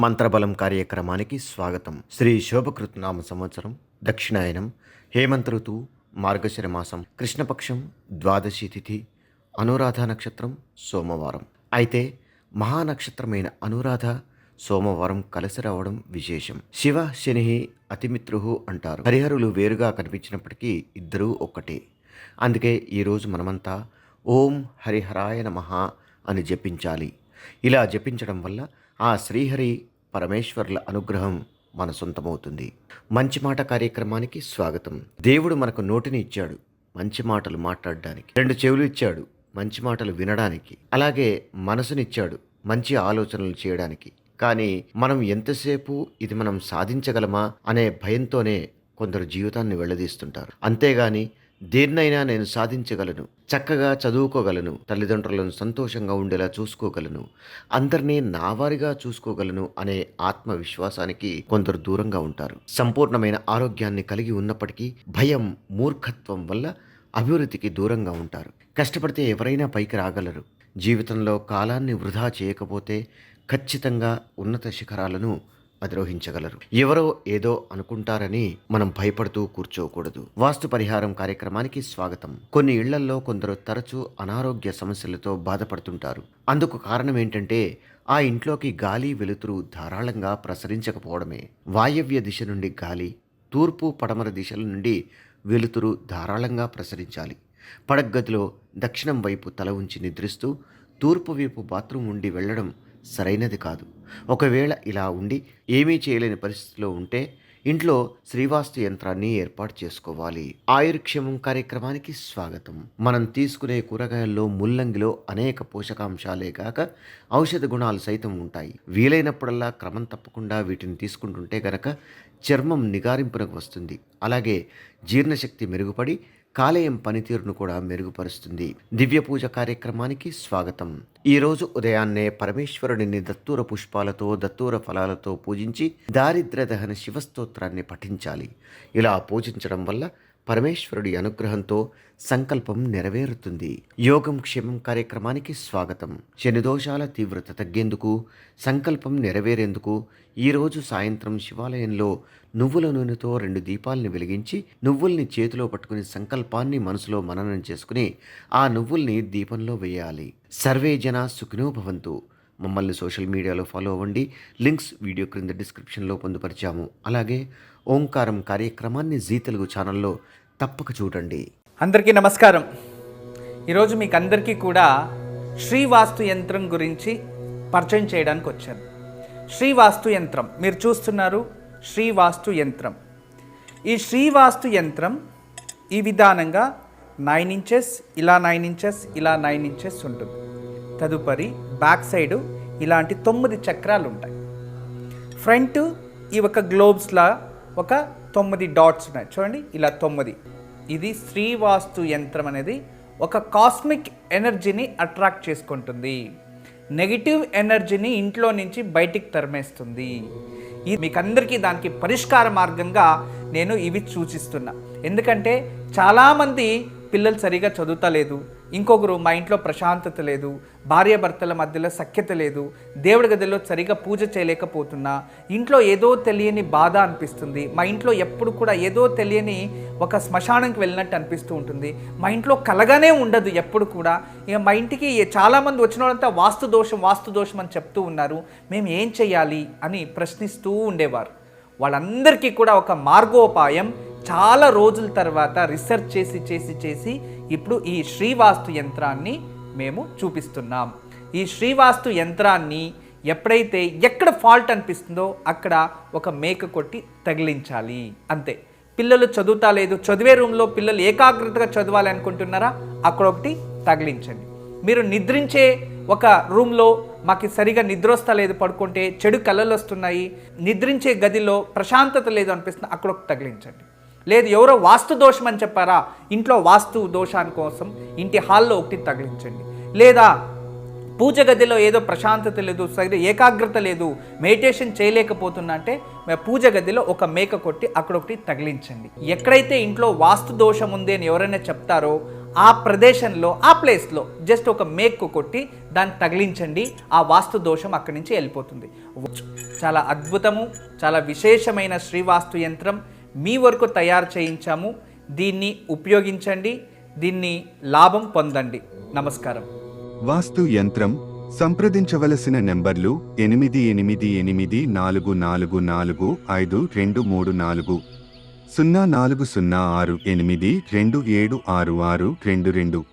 మంత్రబలం కార్యక్రమానికి స్వాగతం. శ్రీ శోభకృత్ నామ సంవత్సరం, దక్షిణాయనం, హేమంత ఋతువు, మార్గశిర మాసం, కృష్ణపక్షం, ద్వాదశి తిథి, అనురాధ నక్షత్రం, సోమవారం. అయితే మహానక్షత్రమైన అనురాధ సోమవారం కలిసి రావడం విశేషం. శివ శని అతిమిత్రుహు అంటారు. హరిహరులు వేరుగా కనిపించినప్పటికీ ఇద్దరూ ఒక్కటే. అందుకే ఈరోజు మనమంతా ఓం హరిహరాయ నమః అని జపించాలి. ఇలా జపించడం వల్ల ఆ శ్రీహరి పరమేశ్వరుల అనుగ్రహం మన సొంతమవుతుంది. మంచి మాట కార్యక్రమానికి స్వాగతం. దేవుడు మనకు నోటిని ఇచ్చాడు మంచి మాటలు మాట్లాడడానికి, 2 చెవులు ఇచ్చాడు మంచి మాటలు వినడానికి, అలాగే మనసునిచ్చాడు మంచి ఆలోచనలు చేయడానికి. కానీ మనం ఎంతసేపు ఇది మనం సాధించగలమా అనే భయంతోనే కొందరు జీవితాన్ని వెళ్ళదీస్తుంటారు. అంతేగాని దేన్నైనా నేను సాధించగలను, చక్కగా చదువుకోగలను, తల్లిదండ్రులను సంతోషంగా ఉండేలా చూసుకోగలను, అందరినీ నావారిగా చూసుకోగలను అనే ఆత్మవిశ్వాసానికి కొందరు దూరంగా ఉంటారు. సంపూర్ణమైన ఆరోగ్యాన్ని కలిగి ఉన్నప్పటికీ భయం, మూర్ఖత్వం వల్ల అభివృద్ధికి దూరంగా ఉంటారు. కష్టపడితే ఎవరైనా పైకి రాగలరు. జీవితంలో కాలాన్ని వృధా చేయకపోతే ఖచ్చితంగా ఉన్నత శిఖరాలను అధిరోహించగలరు. ఎవరో ఏదో అనుకుంటారని మనం భయపడుతూ కూర్చోకూడదు. వాస్తు పరిహారం కార్యక్రమానికి స్వాగతం. కొన్ని ఇళ్లల్లో కొందరు తరచూ అనారోగ్య సమస్యలతో బాధపడుతుంటారు. అందుకు కారణం ఏంటంటే ఆ ఇంట్లోకి గాలి, వెలుతురు ధారాళంగా ప్రసరించకపోవడమే. వాయవ్య దిశ నుండి గాలి, తూర్పు పడమర దిశల నుండి వెలుతురు ధారాళంగా ప్రసరించాలి. పడగ్గదిలో దక్షిణం వైపు తల ఉంచి నిద్రిస్తూ తూర్పు వైపు బాత్రూమ్ ఉండి వెళ్ళడం సరైనది కాదు. ఒకవేళ ఇలా ఉండి ఏమీ చేయలేని పరిస్థితిలో ఉంటే ఇంట్లో శ్రీవాస్తు యంత్రాన్ని ఏర్పాటు చేసుకోవాలి. ఆయుర్క్షేమం కార్యక్రమానికి స్వాగతం. మనం తీసుకునే కూరగాయల్లో, ముల్లంగిలో అనేక పోషకాంశాలే కాక ఔషధ గుణాలు సైతం ఉంటాయి. వీలైనప్పుడల్లా క్రమం తప్పకుండా వీటిని తీసుకుంటుంటే గనక చర్మం నిగారింపునకు వస్తుంది. అలాగే జీర్ణశక్తి మెరుగుపడి కాలేయం పనితీరును కూడా మెరుగుపరుస్తుంది. దివ్య పూజ కార్యక్రమానికి స్వాగతం. ఈరోజు ఉదయాన్నే పరమేశ్వరుడిని దత్తూర పుష్పాలతో, దత్తూర ఫలాలతో పూజించి దారిద్ర్య దహన శివస్తోత్రాన్ని పఠించాలి. ఇలా పూజించడం వల్ల పరమేశ్వరుడి అనుగ్రహంతో సంకల్పం నెరవేరుతుంది. యోగం క్షేమం కార్యక్రమానికి స్వాగతం. శనిదోషాల తీవ్రత తగ్గేందుకు, సంకల్పం నెరవేరేందుకు ఈరోజు సాయంత్రం శివాలయంలో నువ్వుల నూనెతో 2 దీపాలని వెలిగించి నువ్వుల్ని చేతిలో పట్టుకుని సంకల్పాన్ని మనసులో మననం చేసుకుని ఆ నువ్వుల్ని దీపంలో వేయాలి. సర్వే జన సుఖినో భవంతు. మమ్మల్ని సోషల్ మీడియాలో ఫాలో అవ్వండి. లింక్స్ వీడియో క్రింద డిస్క్రిప్షన్లో పొందుపరిచాము. అలాగే ఓంకారం కార్యక్రమాన్ని జీ తెలుగు ఛానల్లో తప్పక చూడండి. అందరికీ నమస్కారం. ఈరోజు మీకు అందరికీ కూడా శ్రీవాస్తు యంత్రం గురించి పరిచయం చేయడానికి వచ్చాను. శ్రీవాస్తు యంత్రం మీరు చూస్తున్నారు. శ్రీవాస్తు యంత్రం. ఈ శ్రీవాస్తు యంత్రం ఈ విధానంగా 9 ఇంచెస్, ఇలా 9 ఇంచెస్, ఇలా 9 ఇంచెస్ ఉంటుంది. తదుపరి బ్యాక్ సైడు ఇలాంటి 9 చక్రాలు ఉంటాయి. ఫ్రంట్ ఈ ఒక గ్లోబ్స్లా ఒక 9 డాట్స్ ఉన్నాయి చూడండి, ఇలా 9. ఇది శ్రీవాస్తు యంత్రం అనేది ఒక కాస్మిక్ ఎనర్జీని అట్రాక్ట్ చేసుకుంటుంది. నెగిటివ్ ఎనర్జీని ఇంట్లో నుంచి బయటికి తరిమేస్తుంది. ఇది మీకు అందరికీ దానికి పరిష్కార మార్గంగా నేను ఇవి సూచిస్తున్నా. ఎందుకంటే చాలామంది పిల్లలు సరిగా చదువుతలేదు, ఇంకొకరు మా ఇంట్లో ప్రశాంతత లేదు, భార్యాభర్తల మధ్యలో సఖ్యత లేదు, దేవుడి గదిలో సరిగా పూజ చేయలేకపోతున్నా, ఇంట్లో ఏదో తెలియని బాధ అనిపిస్తుంది, మా ఇంట్లో ఎప్పుడు కూడా ఏదో తెలియని ఒక శ్మశానంకి వెళ్ళినట్టు అనిపిస్తూ ఉంటుంది, మా ఇంట్లో కలగానే ఉండదు ఎప్పుడు కూడా, ఇక మా ఇంటికి చాలామంది వచ్చిన వాళ్ళంతా వాస్తు దోషం అని చెప్తూ ఉన్నారు, మేము ఏం చేయాలి అని ప్రశ్నిస్తూ ఉండేవారు. వాళ్ళందరికీ కూడా ఒక మార్గోపాయం చాలా రోజుల తర్వాత రీసెర్చ్ చేసి ఇప్పుడు ఈ శ్రీవాస్తు యంత్రాన్ని మేము చూపిస్తున్నాం. ఈ శ్రీవాస్తు యంత్రాన్ని ఎప్పుడైతే ఎక్కడ ఫాల్ట్ అనిపిస్తుందో అక్కడ ఒక మేక కొట్టి తగిలించాలి, అంతే. పిల్లలు చదువుతా లేదు, చదివే రూమ్లో పిల్లలు ఏకాగ్రతగా చదవాలి అనుకుంటున్నారా, అక్కడ ఒకటి తగిలించండి. మీరు నిద్రించే ఒక రూమ్లో మాకు సరిగా నిద్ర వస్తలేదు, పడుకుంటే చెడు కళలు వస్తున్నాయి, నిద్రించే గదిలో ప్రశాంతత లేదు అనిపిస్తుంది, అక్కడ ఒకటి తగిలించండి. లేదు ఎవరో వాస్తు దోషం అని చెప్పారా, ఇంట్లో వాస్తు దోషాని కోసం ఇంటి హాల్లో ఒకటి తగిలించండి. లేదా పూజ గదిలో ఏదో ప్రశాంతత లేదు, సరిగ్గా ఏకాగ్రత లేదు, మెడిటేషన్ చేయలేకపోతున్నా అంటే పూజ గదిలో ఒక మేక కొట్టి అక్కడ ఒకటి తగిలించండి. ఎక్కడైతే ఇంట్లో వాస్తు దోషం ఉంది అని ఎవరైనా చెప్తారో ఆ ప్రదేశంలో ఆ ప్లేస్లో జస్ట్ ఒక మేకు కొట్టి దాన్ని తగిలించండి. ఆ వాస్తు దోషం అక్కడి నుంచి వెళ్ళిపోతుంది. చాలా అద్భుతము, చాలా విశేషమైన శ్రీవాస్తు యంత్రం మీ వరకు తయారు చేయించాము. దీన్ని ఉపయోగించండి, దీన్ని లాభం పొందండి. నమస్కారం. వాస్తు యంత్రం సంప్రదించవలసిన నెంబర్లు 8884452344 040682766622.